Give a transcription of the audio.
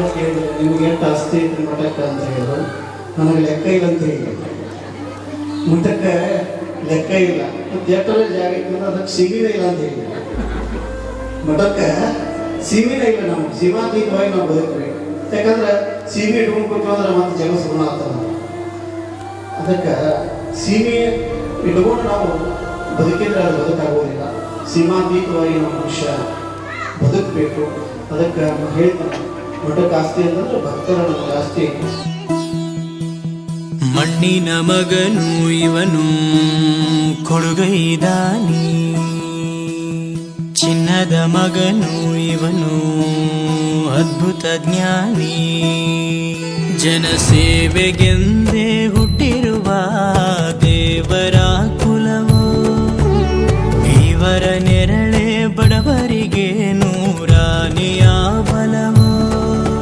ಯಾರೋ ಕೇಳಿದ್ರು ನಿಮ್ಗೆ ಎಷ್ಟು ಆಸ್ತಿ ಐತಿ ಮಠಕ್ಕೆ ಅಂತ ಹೇಳಿದ್ರು. ನನಗೆ ಲೆಕ್ಕ ಇಲ್ಲ ಅಂತ ಹೇಳಿದ್ರು. ಮಠಕ್ಕೆ ಲೆಕ್ಕ ಇಲ್ಲ, ಮತ್ತು ಎಷ್ಟರಲ್ಲಿ ಜಾಗ ಇತ್ತು ಅದಕ್ಕೆ ಸೀಮಿನ ಇಲ್ಲ ಅಂತ ಹೇಳಿದ್ರು. ಮಠಕ್ಕೆ ಸೀಮಿನ ಇಲ್ಲ, ನಾವು ಜೀವಾತೀತವಾಗಿ ನಾವು ಬದುಕಬೇಕು. ಯಾಕಂದ್ರೆ ಸೀಮೆ ಇಟ್ಕೊಂಡು ಕೂತ್ಕೊಂಡ್ರೆ ಮತ್ತೆ ಜಗ ಸುಮ್ಮನೆ ಆಗ್ತದೆ. ಅದಕ್ಕೆ ಸೀಮೆ ಇಟ್ಕೊಂಡು ನಾವು ಬದುಕಿದ್ರೆ ಅದು ಬದುಕಾಗೋದಿಲ್ಲ. ಸೀಮಾತೀತವಾಗಿ ನಾವು ಮನುಷ್ಯ ಬದುಕಬೇಕು. ಅದಕ್ಕೆ ಹೇಳ್ತಾನೆ ಮಠಕ್ಕೆ ಆಸ್ತಿ ಅಂತಂದ್ರೆ ಭಕ್ತರ ನಮಗೆ ಆಸ್ತಿ ಐತಿ. ಮಣ್ಣಿನ ಮಗನು ಇವನು ಕೊಡುಗೈದಾನಿ, ಚಿನ್ನದ ಮಗನು ಇವನು ಅದ್ಭುತ ಜ್ಞಾನಿ. ಜನಸೇವೆಗೆಂದೇ ಹುಟ್ಟಿರುವ ದೇವರ ಕುಲವು, ಇವರ ನೆರಳೆ ಬಡವರಿಗೆ